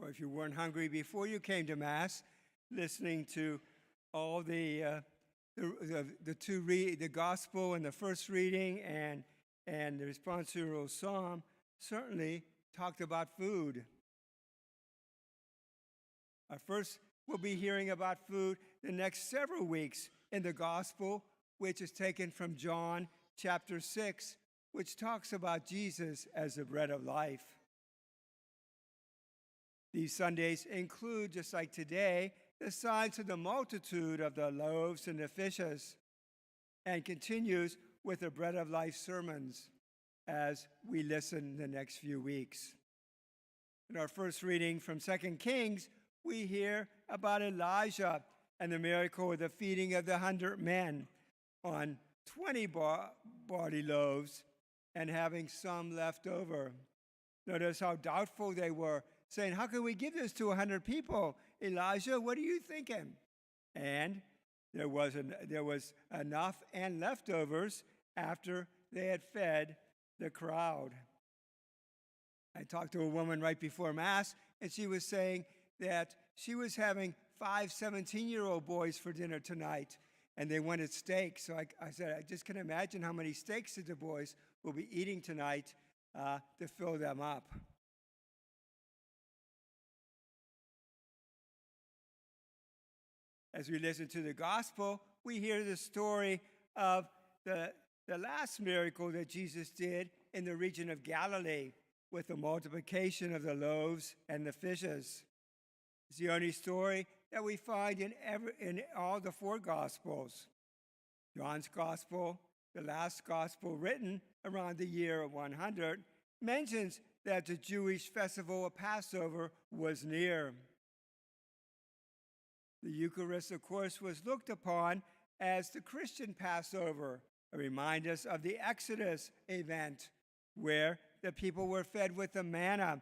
or if you weren't hungry before you came to Mass, listening to all the gospel and the first reading and the responsorial psalm certainly talked about food. First, we'll be hearing about food the next several weeks in the gospel, which is taken from John chapter 6, which talks about Jesus as the bread of life. These Sundays include, just like today, the signs of the multitude of the loaves and the fishes, and continues with the bread of life sermons as we listen the next few weeks. In our first reading from 2 Kings, we hear about Elijah and the miracle of the feeding of the 100 men on 20 barley loaves and having some left over. Notice how doubtful they were, saying, "How can we give this to 100 people? Elijah, what are you thinking?" And there was enough and leftovers after they had fed the crowd. I talked to a woman right before Mass, and she was saying that she was having 5 17-year-old boys for dinner tonight, and they wanted steak. So I said, I just can imagine how many steaks that the boys will be eating tonight to fill them up. As we listen to the gospel, we hear the story of the last miracle that Jesus did in the region of Galilee with the multiplication of the loaves and the fishes. It's the only story that we find in all the 4 Gospels. John's Gospel, the last Gospel written around the year 100, mentions that the Jewish festival of Passover was near. The Eucharist, of course, was looked upon as the Christian Passover, a reminder us of the Exodus event where the people were fed with the manna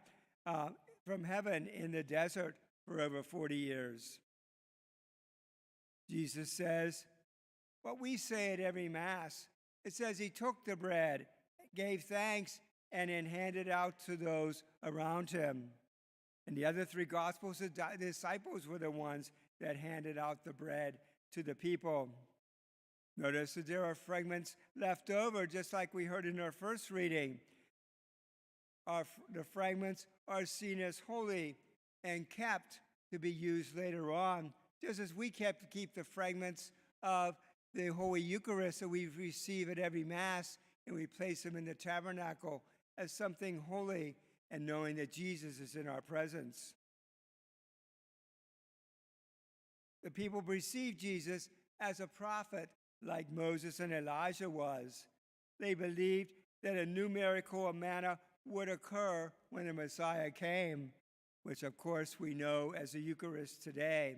from heaven in the desert for over 40 years. Jesus says what we say at every Mass. It says he took the bread, gave thanks, and then handed out to those around him. In the other 3 Gospels, the disciples were the ones that handed out the bread to the people. Notice that there are fragments left over, just like we heard in our first reading. The fragments are seen as holy and kept to be used later on, just as we keep the fragments of the Holy Eucharist that we receive at every Mass, and we place them in the tabernacle as something holy and knowing that Jesus is in our presence. The people received Jesus as a prophet like Moses and Elijah was. They believed that a new miracle of manna would occur when the Messiah came, which of course we know as the Eucharist today,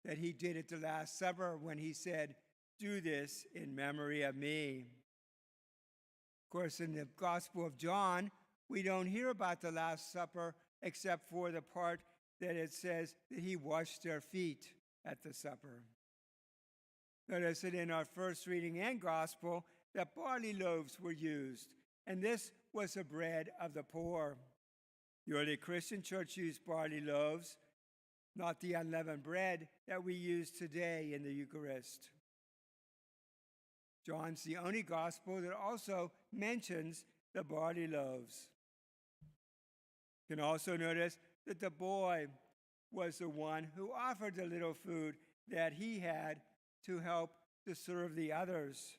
that he did at the Last Supper when he said, "Do this in memory of me." Of course, in the Gospel of John, we don't hear about the Last Supper except for the part that it says that he washed their feet at the supper. Notice that in our first reading and gospel that barley loaves were used, and this was the bread of the poor. The early Christian church used barley loaves, not the unleavened bread that we use today in the Eucharist. John's the only gospel that also mentions the barley loaves. You can also notice that the boy was the one who offered the little food that he had to help to serve the others.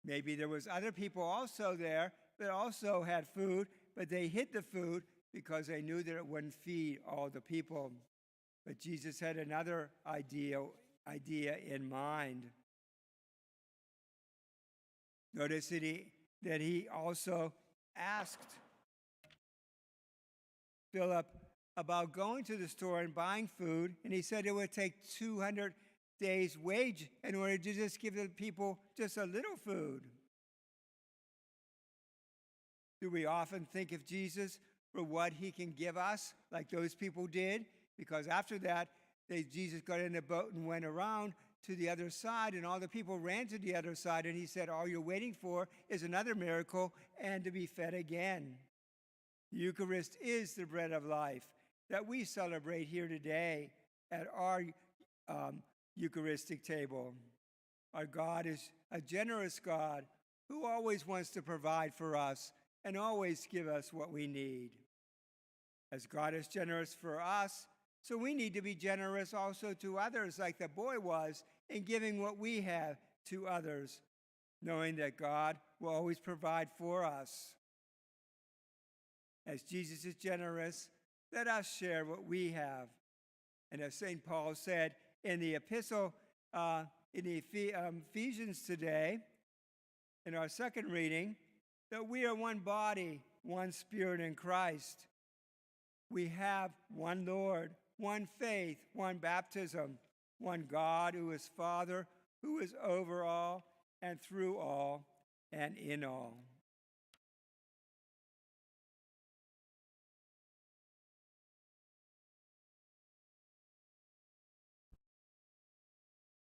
Maybe there was other people also there that also had food, but they hid the food because they knew that it wouldn't feed all the people. But Jesus had another idea in mind. Notice that he also asked Philip about going to the store and buying food, and he said it would take 200 days' wage in order to just give the people just a little food. Do we often think of Jesus for what he can give us, like those people did? Because after that, Jesus got in a boat and went around to the other side, and all the people ran to the other side, and he said, all you're waiting for is another miracle and to be fed again. The Eucharist is the bread of life, that we celebrate here today at our Eucharistic table. Our God is a generous God who always wants to provide for us and always give us what we need. As God is generous for us, so we need to be generous also to others, like the boy was, in giving what we have to others, knowing that God will always provide for us. As Jesus is generous, let us share what we have. And as St. Paul said in the epistle in the Ephesians today, in our second reading, that we are one body, one spirit in Christ. We have one Lord, one faith, one baptism, one God who is Father, who is over all and through all and in all.